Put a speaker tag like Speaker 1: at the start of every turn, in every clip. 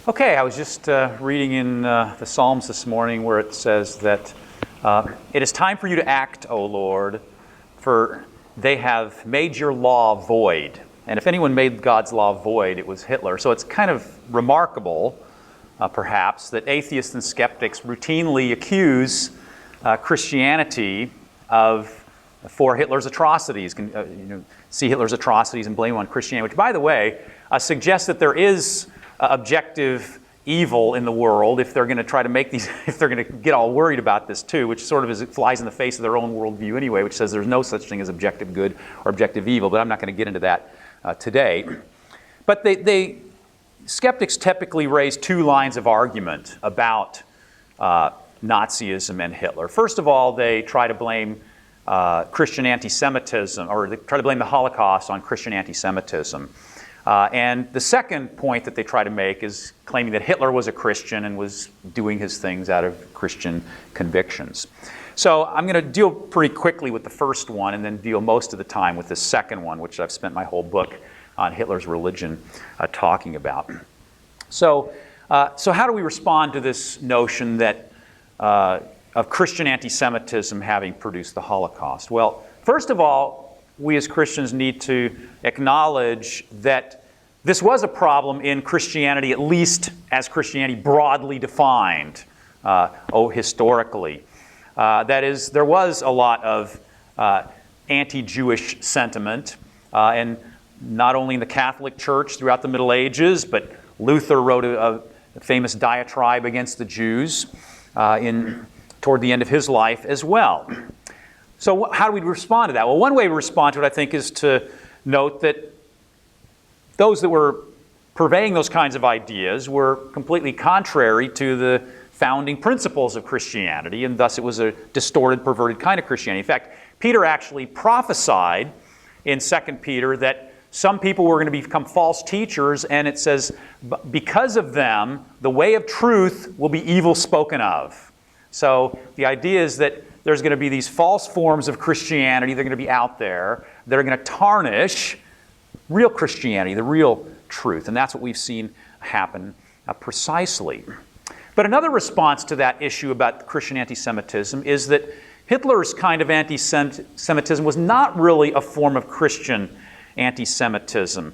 Speaker 1: Okay, I was just reading in the Psalms this morning where it says that it is time for you to act, O Lord, for they have made your law void. And if anyone made God's law void, it was Hitler. So it's kind of remarkable, perhaps, that atheists and skeptics routinely accuse Christianity for Hitler's atrocities, see Hitler's atrocities and blame on Christianity, which, by the way, suggests that there is objective evil in the world if they're going to try to make these, if they're going to get all worried about this too, which sort of flies in the face of their own worldview anyway, which says there's no such thing as objective good or objective evil, but I'm not going to get into that today. But skeptics typically raise two lines of argument about Nazism and Hitler. First of all, they try to blame Christian anti-Semitism, or they try to blame the Holocaust on Christian anti-Semitism. And the second point that they try to make is claiming that Hitler was a Christian and was doing his things out of Christian convictions. So I'm going to deal pretty quickly with the first one and then deal most of the time with the second one, which I've spent my whole book on Hitler's religion talking about. So how do we respond to this notion that of Christian anti-Semitism having produced the Holocaust? Well, first of all, we as Christians need to acknowledge that this was a problem in Christianity, at least as Christianity broadly defined, historically. That is, there was a lot of anti-Jewish sentiment, and not only in the Catholic Church throughout the Middle Ages, but Luther wrote a famous diatribe against the Jews toward the end of his life as well. So how do we respond to that? Well, one way to respond to it, I think, is to note that those that were purveying those kinds of ideas were completely contrary to the founding principles of Christianity, and thus it was a distorted, perverted kind of Christianity. In fact, Peter actually prophesied in 2 Peter that some people were going to become false teachers, and it says, because of them, the way of truth will be evil spoken of. So the idea is that there's going to be these false forms of Christianity that are going to be out there that are going to tarnish real Christianity, the real truth. And that's what we've seen happen precisely. But another response to that issue about Christian anti-Semitism is that Hitler's kind of anti-Semitism was not really a form of Christian anti-Semitism.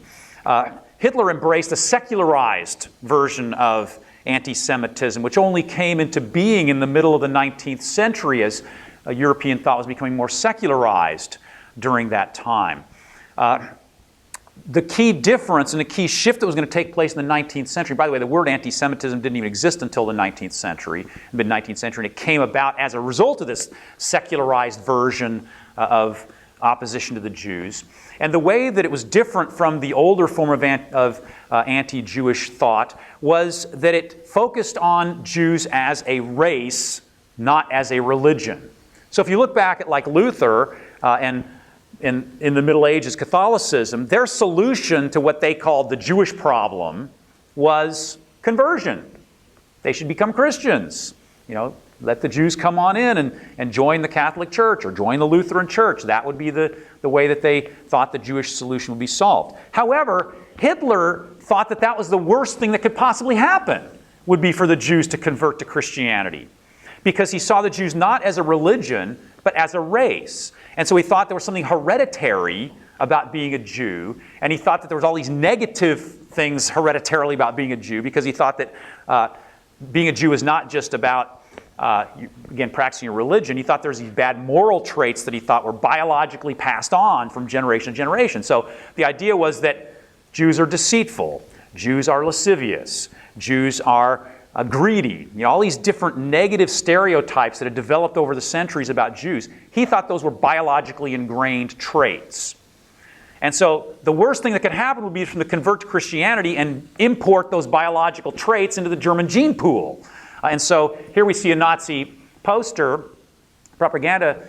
Speaker 1: Hitler embraced a secularized version of anti-Semitism, which only came into being in the middle of the 19th century as European thought was becoming more secularized during that time. The key difference and the key shift that was going to take place in the 19th century, by the way, the word anti-Semitism didn't even exist until the 19th century, mid-19th century, and it came about as a result of this secularized version of opposition to the Jews. And the way that it was different from the older form of anti-Jewish thought was that it focused on Jews as a race, not as a religion. So if you look back at like Luther and in the Middle Ages Catholicism, their solution to what they called the Jewish problem was conversion. They should become Christians. Let the Jews come on in and join the Catholic Church or join the Lutheran Church. That would be the way that they thought the Jewish solution would be solved. However, Hitler thought that that was the worst thing that could possibly happen, would be for the Jews to convert to Christianity. Because he saw the Jews not as a religion, but as a race. And so he thought there was something hereditary about being a Jew, and he thought that there was all these negative things hereditarily about being a Jew, because he thought that being a Jew is not just about again, practicing a religion. He thought there was these bad moral traits that he thought were biologically passed on from generation to generation. So the idea was that Jews are deceitful, Jews are lascivious, Jews are greedy. All these different negative stereotypes that had developed over the centuries about Jews. He thought those were biologically ingrained traits. And so the worst thing that could happen would be for them to convert to Christianity and import those biological traits into the German gene pool. And so here we see a Nazi poster, propaganda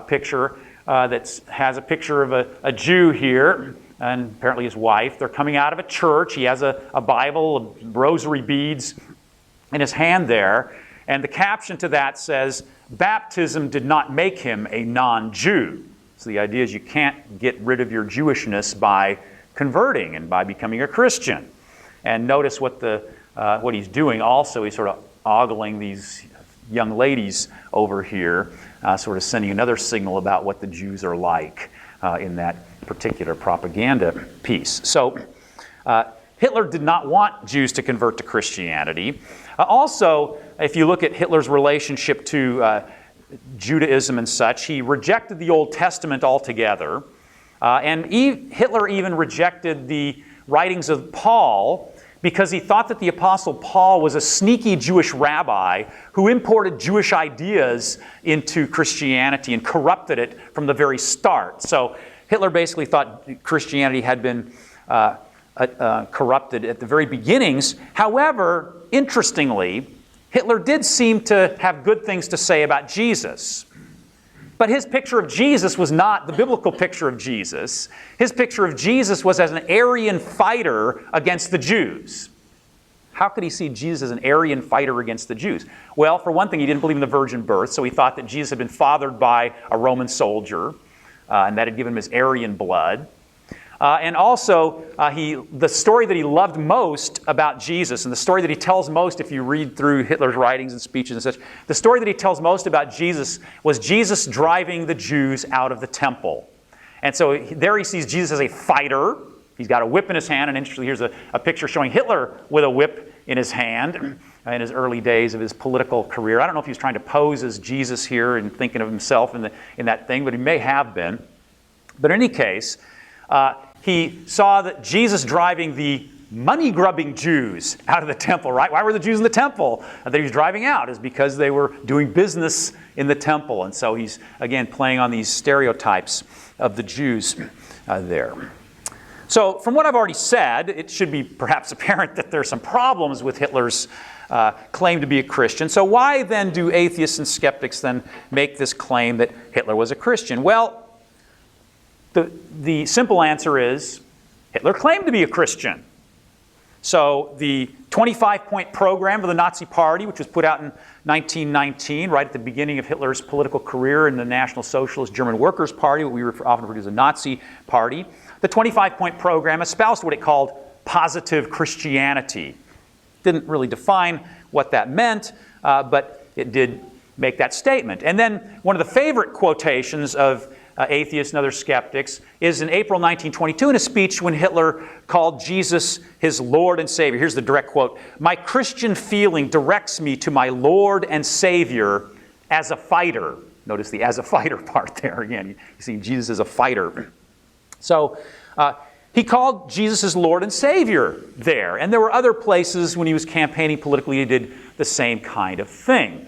Speaker 1: picture that has a picture of a Jew here, and apparently his wife. They're coming out of a church. He has a Bible, rosary beads in his hand there. And the caption to that says, "Baptism did not make him a non-Jew." So the idea is you can't get rid of your Jewishness by converting and by becoming a Christian. And notice what the what he's doing also, he's sort of ogling these young ladies over here, sort of sending another signal about what the Jews are like in that particular propaganda piece. So Hitler did not want Jews to convert to Christianity. Also, if you look at Hitler's relationship to Judaism and such, he rejected the Old Testament altogether. And Hitler even rejected the writings of Paul because he thought that the Apostle Paul was a sneaky Jewish rabbi who imported Jewish ideas into Christianity and corrupted it from the very start. So Hitler basically thought Christianity had been corrupted at the very beginnings. However, interestingly, Hitler did seem to have good things to say about Jesus. But his picture of Jesus was not the biblical picture of Jesus. His picture of Jesus was as an Aryan fighter against the Jews. How could he see Jesus as an Aryan fighter against the Jews? Well, for one thing, he didn't believe in the virgin birth, so he thought that Jesus had been fathered by a Roman soldier, and that had given him his Aryan blood. And also, the story that he loved most about Jesus, and the story that he tells most if you read through Hitler's writings and speeches and such, the story that he tells most about Jesus was Jesus driving the Jews out of the temple. And so there he sees Jesus as a fighter. He's got a whip in his hand, and interestingly, here's a picture showing Hitler with a whip in his hand in his early days of his political career. I don't know if he was trying to pose as Jesus here and thinking of himself in that thing, but he may have been. But in any case, he saw that Jesus driving the money-grubbing Jews out of the temple, right? Why were the Jews in the temple that he was driving out? Is because they were doing business in the temple. And so he's, again, playing on these stereotypes of the Jews there. So from what I've already said, it should be perhaps apparent that there are some problems with Hitler's claim to be a Christian. So why then do atheists and skeptics then make this claim that Hitler was a Christian? Well, the simple answer is Hitler claimed to be a Christian. So the 25-point program of the Nazi Party, which was put out in 1919, right at the beginning of Hitler's political career in the National Socialist German Workers' Party, what we often refer to as the Nazi Party, the 25-point program espoused what it called positive Christianity. Didn't really define what that meant, but it did make that statement. And then one of the favorite quotations of atheists and other skeptics is in April 1922 in a speech when Hitler called Jesus his Lord and Savior. Here's the direct quote: "My Christian feeling directs me to my Lord and Savior as a fighter." Notice the "as a fighter" part there again. You see Jesus as a fighter. So he called Jesus his Lord and Savior there. And there were other places when he was campaigning politically he did the same kind of thing.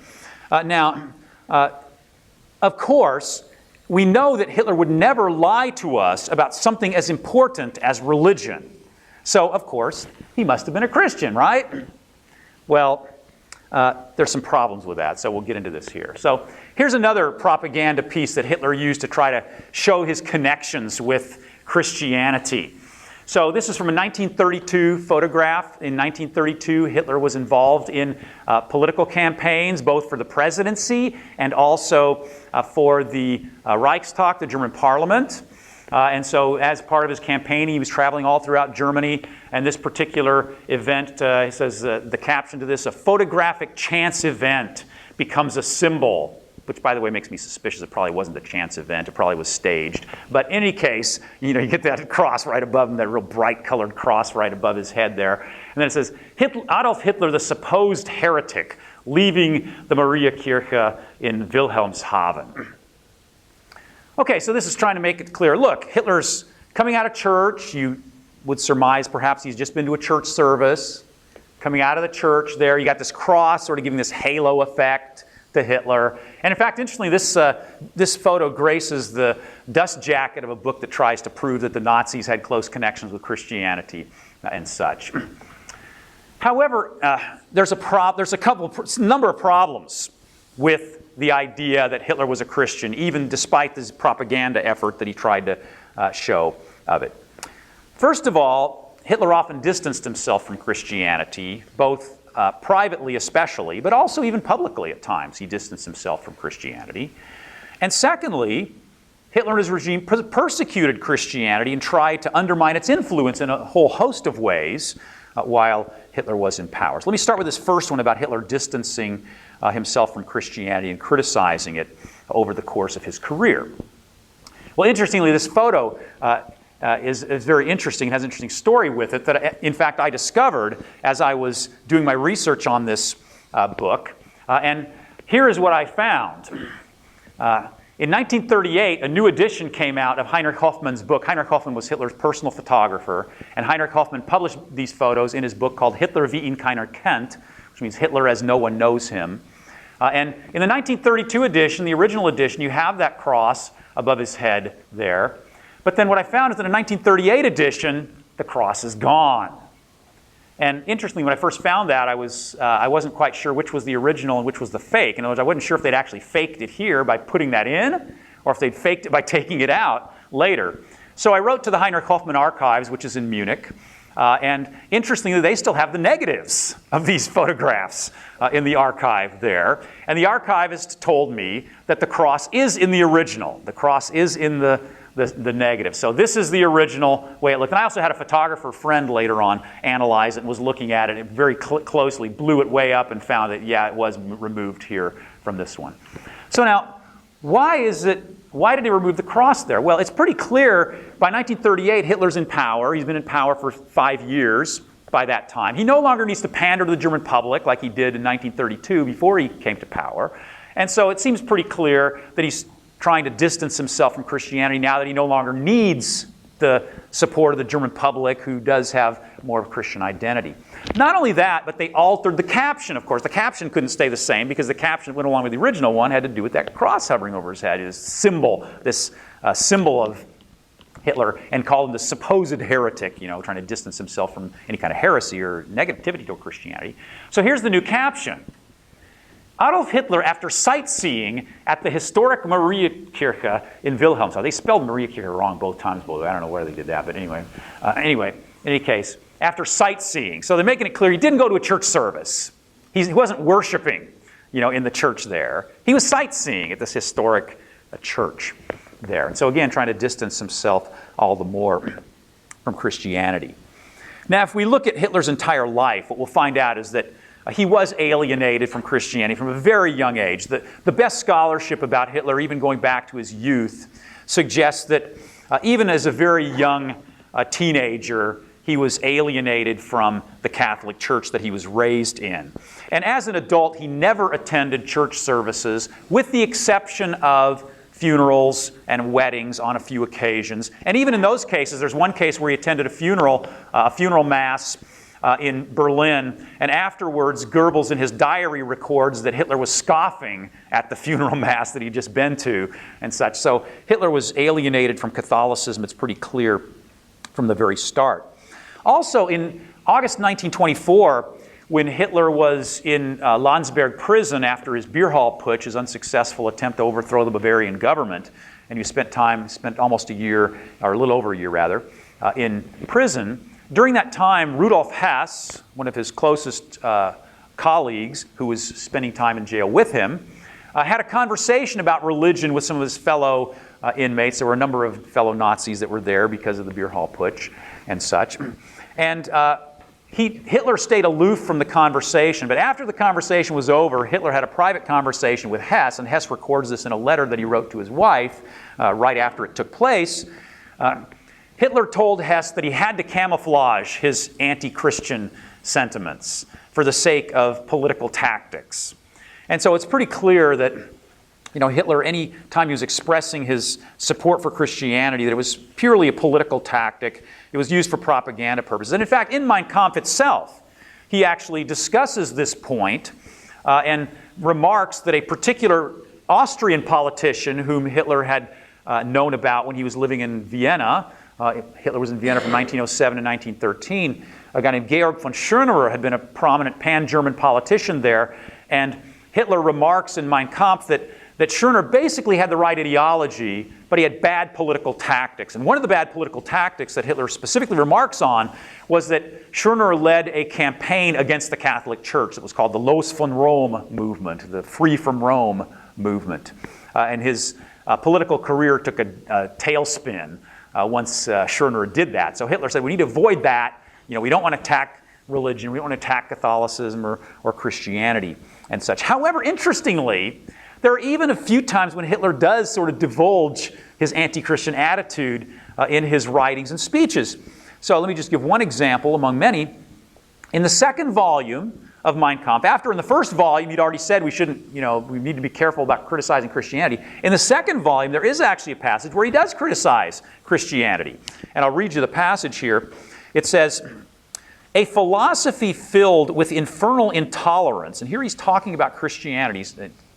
Speaker 1: Now, of course, we know that Hitler would never lie to us about something as important as religion. So, of course, he must have been a Christian, right? Well, there's some problems with that, so we'll get into this here. So here's another propaganda piece that Hitler used to try to show his connections with Christianity. So this is from a 1932 photograph. In 1932, Hitler was involved in political campaigns, both for the presidency and also for the Reichstag, the German parliament. And so as part of his campaign, he was traveling all throughout Germany. And this particular event, he says the caption to this, "A photographic chance event becomes a symbol," which, by the way, makes me suspicious it probably wasn't a chance event. It probably was staged. But in any case, you get that cross right above him, that real bright colored cross right above his head there. And then it says, Adolf Hitler, the supposed heretic, leaving the Mariakirche in Wilhelmshaven. Okay, so this is trying to make it clear. Look, Hitler's coming out of church. You would surmise perhaps he's just been to a church service. Coming out of the church there, you got this cross sort of giving this halo effect to Hitler. And in fact, interestingly, this photo graces the dust jacket of a book that tries to prove that the Nazis had close connections with Christianity and such. However, there's a number of problems with the idea that Hitler was a Christian, even despite this propaganda effort that he tried to show of it. First of all, Hitler often distanced himself from Christianity, both privately especially, but also even publicly at times. He distanced himself from Christianity. And secondly, Hitler and his regime persecuted Christianity and tried to undermine its influence in a whole host of ways, while Hitler was in power. So let me start with this first one about Hitler distancing himself from Christianity and criticizing it over the course of his career. Well, interestingly, this photo is very interesting. It has an interesting story with it that, in fact, I discovered as I was doing my research on this book. And here is what I found. In 1938, a new edition came out of Heinrich Hoffmann's book. Heinrich Hoffmann was Hitler's personal photographer, and Heinrich Hoffmann published these photos in his book called Hitler wie ihn keiner kennt, which means Hitler as no one knows him. And in the 1932 edition, the original edition, you have that cross above his head there. But then what I found is that in the 1938 edition, the cross is gone. And interestingly, when I first found that, I wasn't quite sure which was the original and which was the fake. In other words, I wasn't sure if they'd actually faked it here by putting that in, or if they'd faked it by taking it out later. So I wrote to the Heinrich Hoffmann Archives, which is in Munich. And interestingly, they still have the negatives of these photographs in the archive there. And the archivist told me that the cross is in the original. The cross is in the negative. So this is the original way it looked. And I also had a photographer friend later on analyze it and was looking at it and very closely, blew it way up and found that, yeah, it was removed here from this one. So now, why did they remove the cross there? Well, it's pretty clear. By 1938, Hitler's in power. He's been in power for 5 years by that time. He no longer needs to pander to the German public like he did in 1932 before he came to power. And so it seems pretty clear that he's trying to distance himself from Christianity now that he no longer needs the support of the German public, who does have more of a Christian identity. Not only that, but they altered the caption, of course. The caption couldn't stay the same because the caption that went along with the original one had to do with that cross hovering over his head, this symbol of Hitler, and called him the supposed heretic, trying to distance himself from any kind of heresy or negativity toward Christianity. So here's the new caption. Adolf Hitler, after sightseeing at the historic Mariakirche in Wilhelmshaven. They spelled Mariakirche wrong both times, I don't know where they did that, but anyway, in any case, after sightseeing. So they're making it clear he didn't go to a church service. He wasn't worshiping, in the church there. He was sightseeing at this historic church there. And so again, trying to distance himself all the more from Christianity. Now, if we look at Hitler's entire life, what we'll find out is that he was alienated from Christianity from a very young age. The best scholarship about Hitler, even going back to his youth, suggests that even as a very young teenager, he was alienated from the Catholic Church that he was raised in. And as an adult, he never attended church services, with the exception of funerals and weddings on a few occasions. And even in those cases, there's one case where he attended a funeral mass in Berlin, and afterwards Goebbels in his diary records that Hitler was scoffing at the funeral mass that he'd just been to and such. So Hitler was alienated from Catholicism. It's pretty clear from the very start. Also, in August 1924, when Hitler was in Landsberg prison after his beer hall putsch, his unsuccessful attempt to overthrow the Bavarian government, and he spent almost a year, or a little over a year rather, in prison. During that time, Rudolf Hess, one of his closest colleagues who was spending time in jail with him, had a conversation about religion with some of his fellow inmates. There were a number of fellow Nazis that were there because of the beer hall putsch and such. And Hitler stayed aloof from the conversation, but after the conversation was over, Hitler had a private conversation with Hess, and Hess records this in a letter that he wrote to his wife right after it took place. Hitler told Hess that he had to camouflage his anti-Christian sentiments for the sake of political tactics. And so it's pretty clear that Hitler, any time he was expressing his support for Christianity, that it was purely a political tactic. It was used for propaganda purposes. And in fact, in Mein Kampf itself, he actually discusses this point and remarks that a particular Austrian politician whom Hitler had known about when he was living in Vienna, Hitler was in Vienna from 1907 to 1913, a guy named Georg von Schönerer had been a prominent pan-German politician there, and Hitler remarks in Mein Kampf that Schönerer basically had the right ideology, but he had bad political tactics. And one of the bad political tactics that Hitler specifically remarks on was that Schönerer led a campaign against the Catholic Church that was called the Los von Rome movement, the Free from Rome movement. And his political career took a tailspin once Schönerer did that. So Hitler said, we need to avoid that. We don't want to attack religion. We don't want to attack Catholicism or Christianity and such. However, interestingly, there are even a few times when Hitler does sort of divulge his anti-Christian attitude in his writings and speeches. So let me just give one example among many. In the second volume of Mein Kampf, after in the first volume he'd already said we shouldn't, we need to be careful about criticizing Christianity. In the second volume, there is actually a passage where he does criticize Christianity. And I'll read you the passage here. It says, "A philosophy filled with infernal intolerance," and here he's talking about Christianity,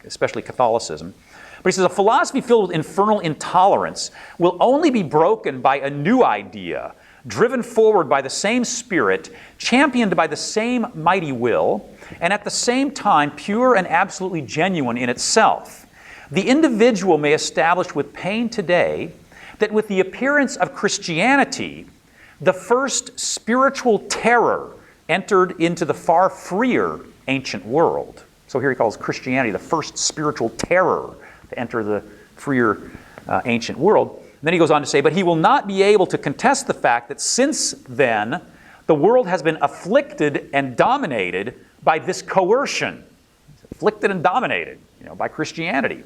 Speaker 1: especially Catholicism. But he says, "A philosophy filled with infernal intolerance will only be broken by a new idea, driven forward by the same spirit, championed by the same mighty will, and at the same time pure and absolutely genuine in itself. The individual may establish with pain today that with the appearance of Christianity, the first spiritual terror entered into the far freer ancient world." So here he calls Christianity the first spiritual terror to enter the freer ancient world. And then he goes on to say, "But he will not be able to contest the fact that since then, the world has been afflicted and dominated by this coercion." Afflicted and dominated, by Christianity.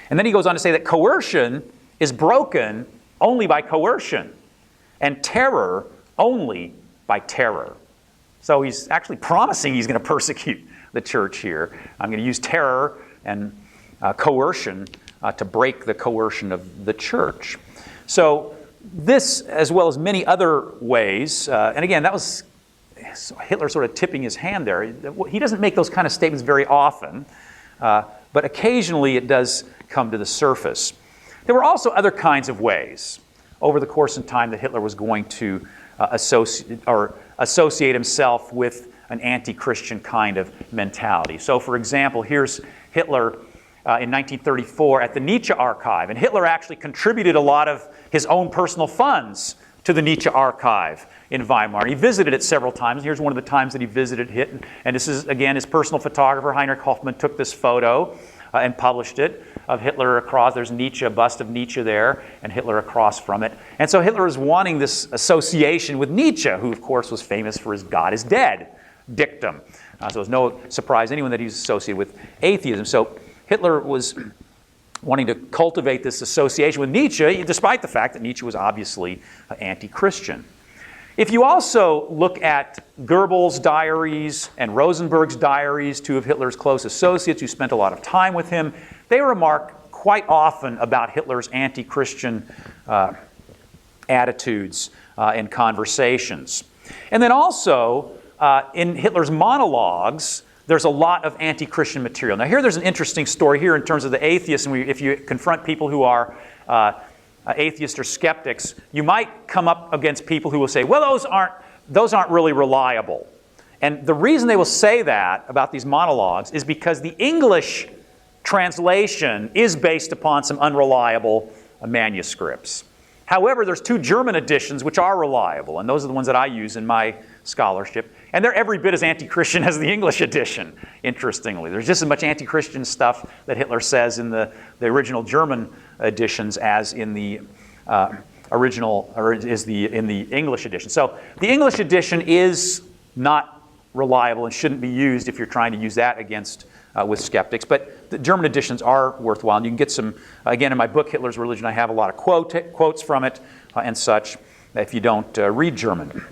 Speaker 1: And then he goes on to say that coercion is broken only by coercion, and terror only by terror. So he's actually promising he's going to persecute the church here. I'm going to use terror and coercion to break the coercion of the church. So this, as well as many other ways, and again, that was Hitler sort of tipping his hand there. He doesn't make those kind of statements very often, but occasionally it does come to the surface. There were also other kinds of ways over the course of time that Hitler was going to associate himself with an anti-Christian kind of mentality. So, for example, here's Hitler in 1934 at the Nietzsche archive. And Hitler actually contributed a lot of his own personal funds to the Nietzsche archive in Weimar. He visited it several times. Here's one of the times that he visited it. And this is, again, his personal photographer, Heinrich Hoffmann, took this photo and published it of Hitler across. There's Nietzsche, a bust of Nietzsche there, and Hitler across from it. And so Hitler is wanting this association with Nietzsche, who, of course, was famous for his "God is dead" dictum. So it's no surprise to anyone that he's associated with atheism. So Hitler was wanting to cultivate this association with Nietzsche, despite the fact that Nietzsche was obviously anti-Christian. If you also look at Goebbels' diaries and Rosenberg's diaries, two of Hitler's close associates who spent a lot of time with him, they remark quite often about Hitler's anti-Christian attitudes and conversations. And then also, in Hitler's monologues, there's a lot of anti-Christian material. Now here there's an interesting story here in terms of the atheists, and if you confront people who are atheists or skeptics, you might come up against people who will say, well, those aren't really reliable. And the reason they will say that about these monologues is because the English translation is based upon some unreliable manuscripts. However, there's two German editions which are reliable, and those are the ones that I use in my scholarship. And they're every bit as anti-Christian as the English edition, interestingly. There's just as much anti-Christian stuff that Hitler says in the original German editions as in the in the English edition. So the English edition is not reliable and shouldn't be used if you're trying to use that against with skeptics. But the German editions are worthwhile. And you can get some, again, in my book, Hitler's Religion, I have a lot of quotes from it and such if you don't read German.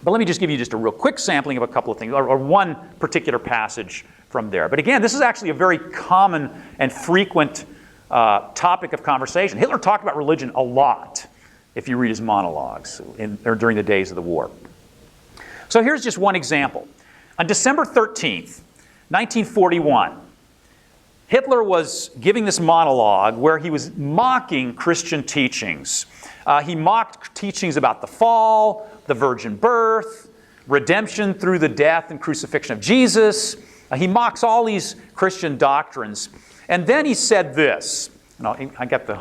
Speaker 1: But let me just give you just a real quick sampling of a couple of things, or one particular passage from there. But again, this is actually a very common and frequent topic of conversation. Hitler talked about religion a lot, if you read his monologues or during the days of the war. So here's just one example. On December 13th, 1941, Hitler was giving this monologue where he was mocking Christian teachings. He mocked teachings about the fall, the virgin birth, redemption through the death and crucifixion of Jesus. He mocks all these Christian doctrines. And then he said this, and I got the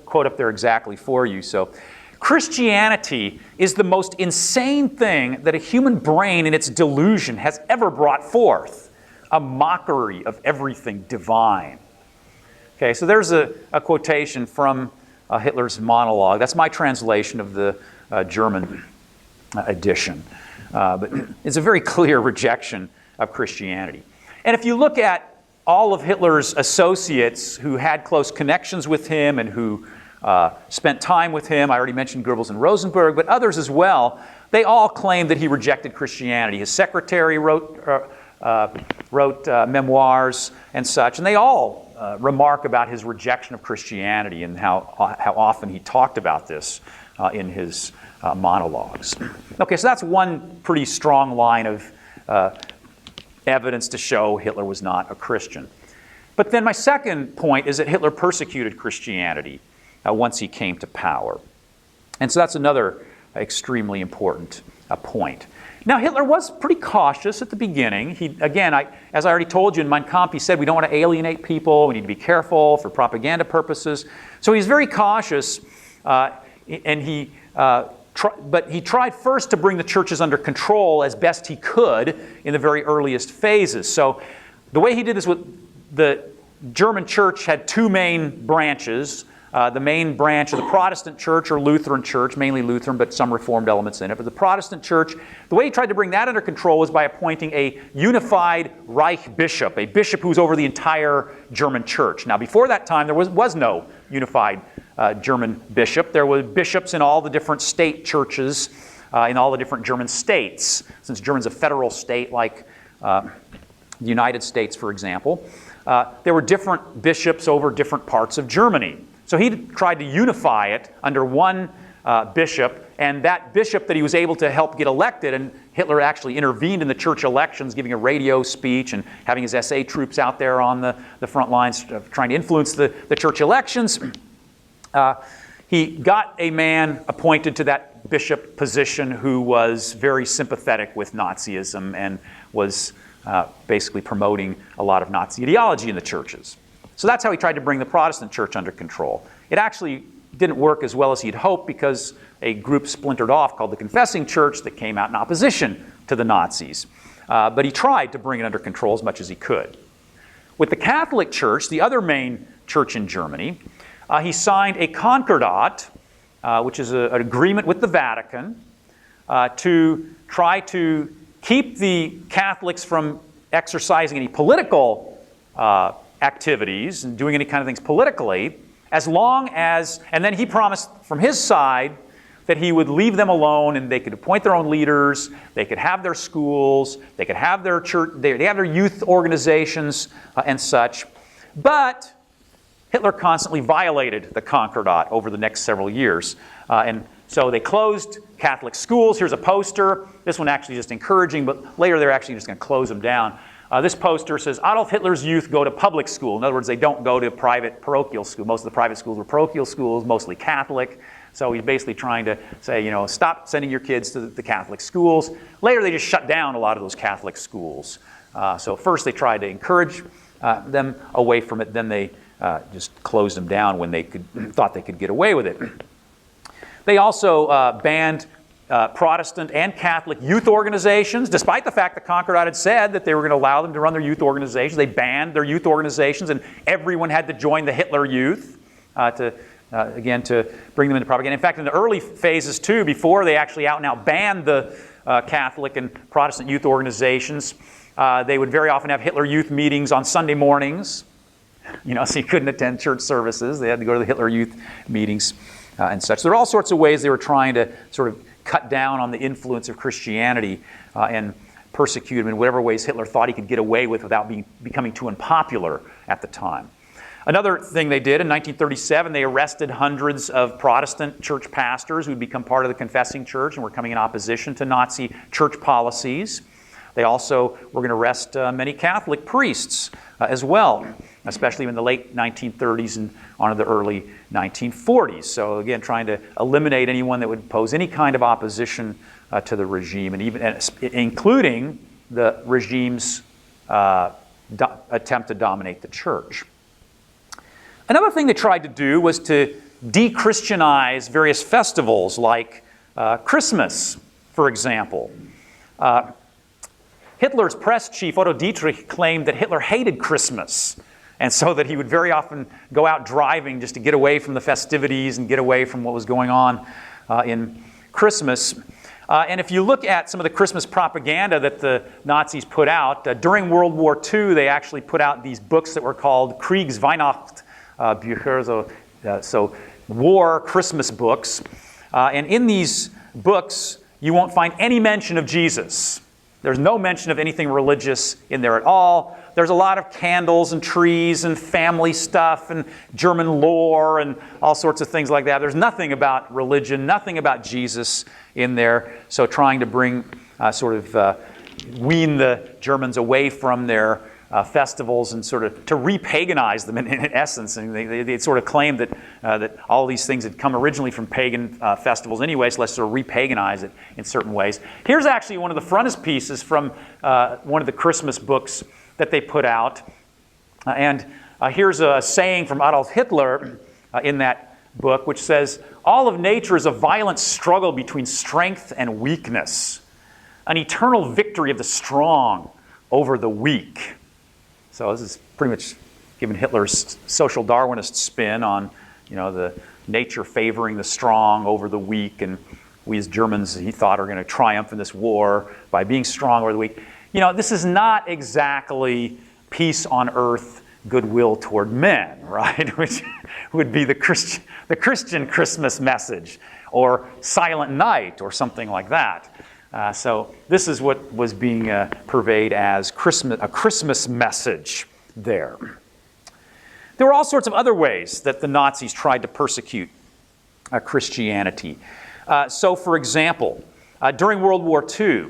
Speaker 1: quote up there exactly for you. So, Christianity is the most insane thing that a human brain in its delusion has ever brought forth, a mockery of everything divine. Okay, so there's a quotation from Hitler's monologue. That's my translation of the German edition. But it's a very clear rejection of Christianity. And if you look at all of Hitler's associates who had close connections with him and who spent time with him, I already mentioned Goebbels and Rosenberg, but others as well, they all claimed that he rejected Christianity. His secretary wrote memoirs and such, and they all remark about his rejection of Christianity and how often he talked about this in his monologues. Okay, so that's one pretty strong line of evidence to show Hitler was not a Christian. But then my second point is that Hitler persecuted Christianity once he came to power. And so that's another extremely important point. Now, Hitler was pretty cautious at the beginning. As I already told you in Mein Kampf, he said we don't want to alienate people, we need to be careful for propaganda purposes. So he's very cautious, but he tried first to bring the churches under control as best he could in the very earliest phases. So the way he did this with the German church had two main branches. The main branch of the Protestant church or Lutheran church, mainly Lutheran, but some Reformed elements in it. But the Protestant church, the way he tried to bring that under control was by appointing a unified Reich bishop, a bishop who was over the entire German church. Now, before that time, there was no unified German bishop. There were bishops in all the different state churches in all the different German states. Since Germany's a federal state like the United States, for example, there were different bishops over different parts of Germany. So he tried to unify it under one bishop, and that bishop that he was able to help get elected, and Hitler actually intervened in the church elections, giving a radio speech and having his SA troops out there on the front lines trying to influence the church elections. He got a man appointed to that bishop position who was very sympathetic with Nazism and was basically promoting a lot of Nazi ideology in the churches. So that's how he tried to bring the Protestant church under control. It actually didn't work as well as he'd hoped because a group splintered off called the Confessing Church that came out in opposition to the Nazis. But he tried to bring it under control as much as he could. With the Catholic Church, the other main church in Germany, he signed a concordat, which is an agreement with the Vatican, to try to keep the Catholics from exercising any political activities and doing any kind of things politically, as long as, and then he promised from his side that he would leave them alone and they could appoint their own leaders, they could have their schools, they could have their church, they have their youth organizations and such. But Hitler constantly violated the concordat over the next several years. And so they closed Catholic schools. Here's a poster. This one actually just encouraging, but later they're actually just going to close them down. This poster says, Adolf Hitler's youth go to public school. In other words, they don't go to private parochial school. Most of the private schools were parochial schools, mostly Catholic. So he's basically trying to say, stop sending your kids to the Catholic schools. Later, they just shut down a lot of those Catholic schools. So first they tried to encourage them away from it. Then they just closed them down when they thought they could get away with it. They also banned Protestant and Catholic youth organizations, despite the fact that Concordat had said that they were going to allow them to run their youth organizations. They banned their youth organizations, and everyone had to join the Hitler Youth to bring them into propaganda. In fact, in the early phases, too, before they actually out and out banned the Catholic and Protestant youth organizations, they would very often have Hitler Youth meetings on Sunday mornings. So you couldn't attend church services. They had to go to the Hitler Youth meetings and such. There are all sorts of ways they were trying to sort of cut down on the influence of Christianity and persecute him in whatever ways Hitler thought he could get away with without becoming too unpopular at the time. Another thing they did in 1937, they arrested hundreds of Protestant church pastors who had become part of the Confessing Church and were coming in opposition to Nazi church policies. They also were going to arrest many Catholic priests as well, especially in the late 1930s and on to the early 1940s. So again, trying to eliminate anyone that would pose any kind of opposition to the regime, and even including the regime's attempt to dominate the church. Another thing they tried to do was to de-Christianize various festivals like Christmas, for example. Hitler's press chief, Otto Dietrich, claimed that Hitler hated Christmas, and so that he would very often go out driving just to get away from the festivities and get away from what was going on in Christmas. And if you look at some of the Christmas propaganda that the Nazis put out, during World War II, they actually put out these books that were called Kriegsweihnachtsbücher, so war Christmas books. And in these books, you won't find any mention of Jesus. There's no mention of anything religious in there at all. There's a lot of candles and trees and family stuff and German lore and all sorts of things like that. There's nothing about religion, nothing about Jesus in there. So trying to bring, wean the Germans away from their festivals and sort of to repaganize them in essence. And they sort of claimed that all these things had come originally from pagan festivals anyway, so let's sort of repaganize it in certain ways. Here's actually one of the frontispieces from one of the Christmas books that they put out. And here's a saying from Adolf Hitler in that book, which says, "All of nature is a violent struggle between strength and weakness, an eternal victory of the strong over the weak." So this is pretty much giving Hitler's social Darwinist spin on, the nature favoring the strong over the weak, and we as Germans, he thought, are going to triumph in this war by being strong over the weak. This is not exactly peace on earth, goodwill toward men, right? Which would be the Christian Christmas message, or Silent Night, or something like that. So this is what was being purveyed as a Christmas message there. There were all sorts of other ways that the Nazis tried to persecute Christianity. So, for example, during World War II,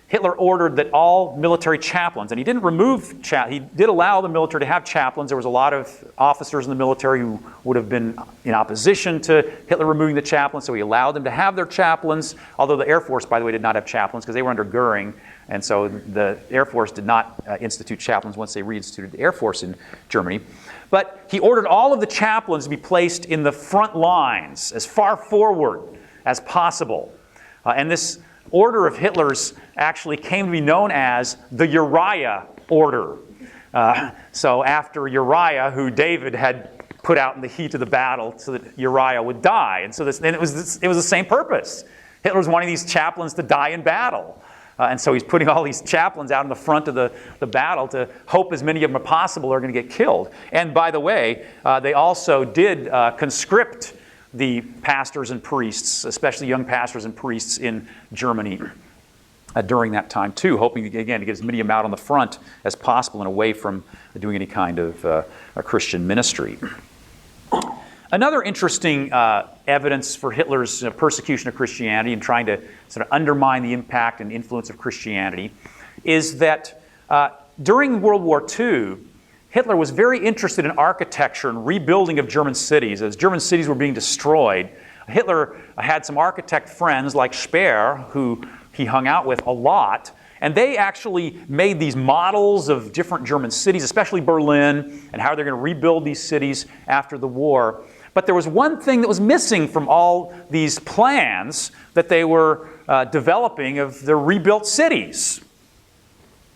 Speaker 1: Hitler ordered that all military chaplains, and he didn't remove, he did allow the military to have chaplains. There was a lot of officers in the military who would have been in opposition to Hitler removing the chaplains, so he allowed them to have their chaplains, although the Air Force, by the way, did not have chaplains because they were under Goering, and so the Air Force did not institute chaplains once they reinstituted the Air Force in Germany. But he ordered all of the chaplains to be placed in the front lines as far forward as possible. And this order of Hitler's actually came to be known as the Uriah Order. So after Uriah, who David had put out in the heat of the battle so that Uriah would die. And so it was the same purpose. Hitler was wanting these chaplains to die in battle. And so he's putting all these chaplains out in the front of the battle to hope as many of them as possible are going to get killed. And by the way, they also did conscript the pastors and priests, especially young pastors and priests in Germany during that time too, hoping, again, to get as many of them out on the front as possible and away from doing any kind of a Christian ministry. Another interesting evidence for Hitler's persecution of Christianity and trying to sort of undermine the impact and influence of Christianity is that during World War II, Hitler was very interested in architecture and rebuilding of German cities. As German cities were being destroyed, Hitler had some architect friends like Speer, who he hung out with a lot, and they actually made these models of different German cities, especially Berlin, and how they're going to rebuild these cities after the war. But there was one thing that was missing from all these plans that they were developing of the rebuilt cities.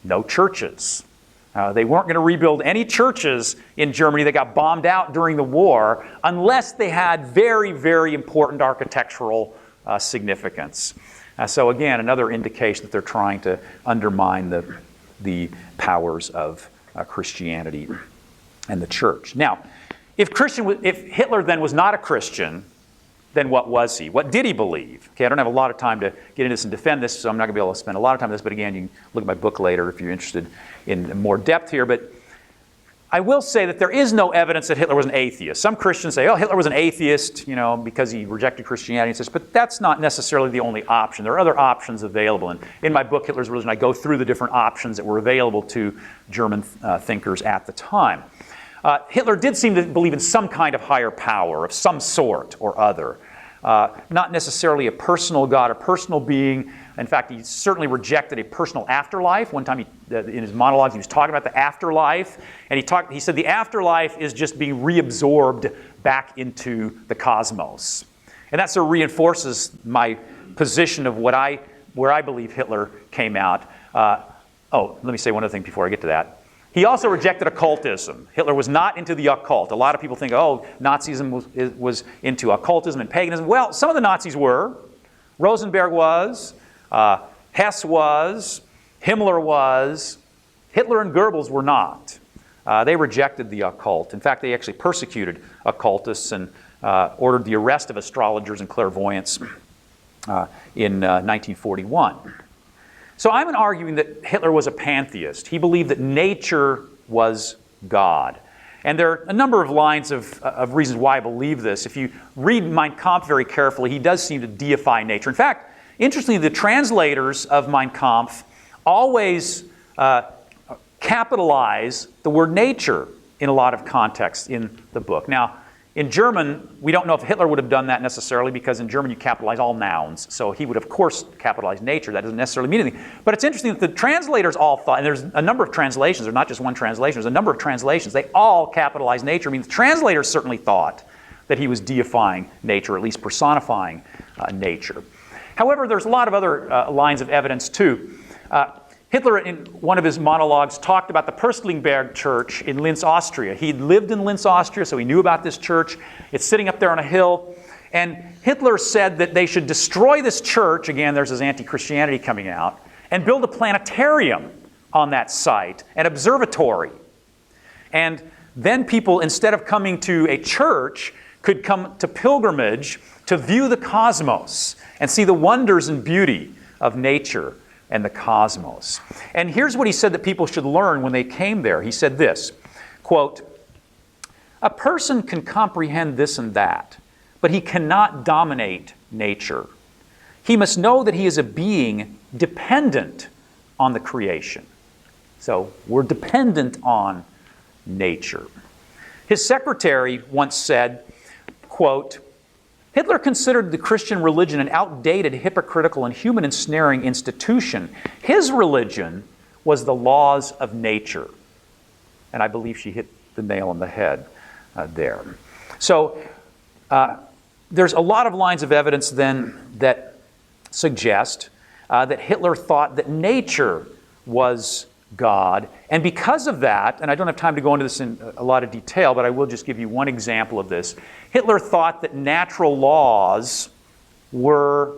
Speaker 1: No churches. They weren't going to rebuild any churches in Germany that got bombed out during the war unless they had very, very important architectural significance. So again, another indication that they're trying to undermine the powers of Christianity and the church. Now, if Hitler then was not a Christian, then what was he? What did he believe? Okay, I don't have a lot of time to get into this and defend this, so I'm not going to be able to spend a lot of time on this, but again, you can look at my book later if you're interested in more depth here. But I will say that there is no evidence that Hitler was an atheist. Some Christians say, oh, Hitler was an atheist, because he rejected Christianity and such, but that's not necessarily the only option. There are other options available. And in my book, Hitler's Religion, I go through the different options that were available to German thinkers at the time. Hitler did seem to believe in some kind of higher power of some sort or other. Not necessarily a personal God, a personal being. In fact, he certainly rejected a personal afterlife. One time in his monologues, he was talking about the afterlife. And he said the afterlife is just being reabsorbed back into the cosmos. And that sort of reinforces my position of where I believe Hitler came out. Let me say one other thing before I get to that. He also rejected occultism. Hitler was not into the occult. A lot of people think, Nazism was into occultism and paganism. Well, some of the Nazis were. Rosenberg was. Hess was, Himmler was, Hitler and Goebbels were not. They rejected the occult. In fact, they actually persecuted occultists and ordered the arrest of astrologers and clairvoyants in 1941. So I'm arguing that Hitler was a pantheist. He believed that nature was God. And there are a number of lines of reasons why I believe this. If you read Mein Kampf very carefully, he does seem to deify nature. In fact, interestingly, the translators of Mein Kampf always capitalize the word nature in a lot of contexts in the book. Now, in German, we don't know if Hitler would have done that necessarily, because in German you capitalize all nouns. So he would, of course, capitalize nature. That doesn't necessarily mean anything. But it's interesting that the translators all thought, and there's a number of translations, there's not just one translation, there's a number of translations, they all capitalize nature. I mean, the translators certainly thought that he was deifying nature, or at least personifying nature. However, there's a lot of other lines of evidence too. Hitler, in one of his monologues, talked about the Purslingberg Church in Linz, Austria. He'd lived in Linz, Austria, so he knew about this church. It's sitting up there on a hill. And Hitler said that they should destroy this church, again, there's his anti-Christianity coming out, and build a planetarium on that site, an observatory. And then people, instead of coming to a church, could come to pilgrimage to view the cosmos and see the wonders and beauty of nature and the cosmos. And here's what he said that people should learn when they came there. He said this, quote, "A person can comprehend this and that, but he cannot dominate nature. He must know that he is a being dependent on the creation." So we're dependent on nature. His secretary once said, quote, "Hitler considered the Christian religion an outdated, hypocritical, and human ensnaring institution. His religion was the laws of nature." And I believe she hit the nail on the head there. So there's a lot of lines of evidence then that suggest that Hitler thought that nature was God. And because of that, and I don't have time to go into this in a lot of detail, but I will just give you one example of this. Hitler thought that natural laws were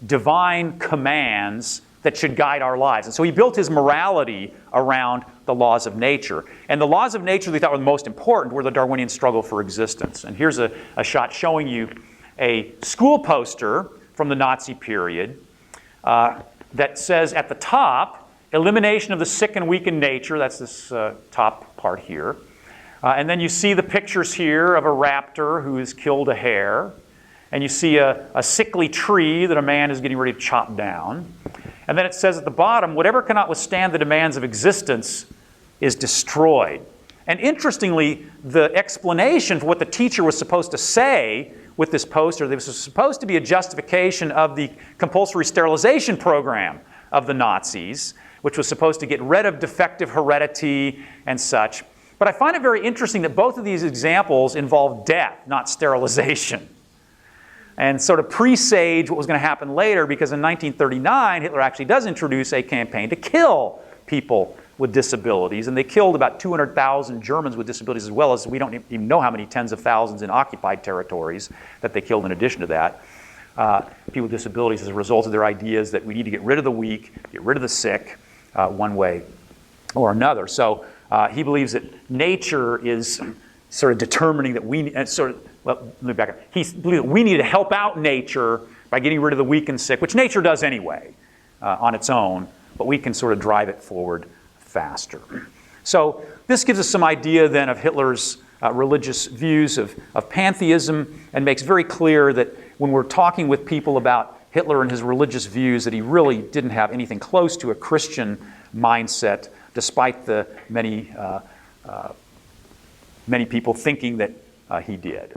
Speaker 1: divine commands that should guide our lives. And so he built his morality around the laws of nature. And the laws of nature that he thought were the most important were the Darwinian struggle for existence. And here's a shot showing you a school poster from the Nazi period that says at the top, "Elimination of the sick and weak in nature." That's this top part here. And then you see the pictures here of a raptor who has killed a hare. And you see a sickly tree that a man is getting ready to chop down. And then it says at the bottom, "Whatever cannot withstand the demands of existence is destroyed." And interestingly, the explanation for what the teacher was supposed to say with this poster, this was supposed to be a justification of the compulsory sterilization program of the Nazis, which was supposed to get rid of defective heredity and such. But I find it very interesting that both of these examples involve death, not sterilization. And sort of presage what was going to happen later, because in 1939, Hitler actually does introduce a campaign to kill people with disabilities. And they killed about 200,000 Germans with disabilities, as well as we don't even know how many tens of thousands in occupied territories that they killed in addition to that. People with disabilities as a result of their ideas that we need to get rid of the weak, get rid of the sick, one way or another. So he believes that nature is sort of determining that we let me back up. He believes that we need to help out nature by getting rid of the weak and sick, which nature does anyway on its own, but we can sort of drive it forward faster. So this gives us some idea then of Hitler's religious views of pantheism, and makes very clear that when we're talking with people about Hitler and his religious views, that he really didn't have anything close to a Christian mindset, despite the many people thinking that he did.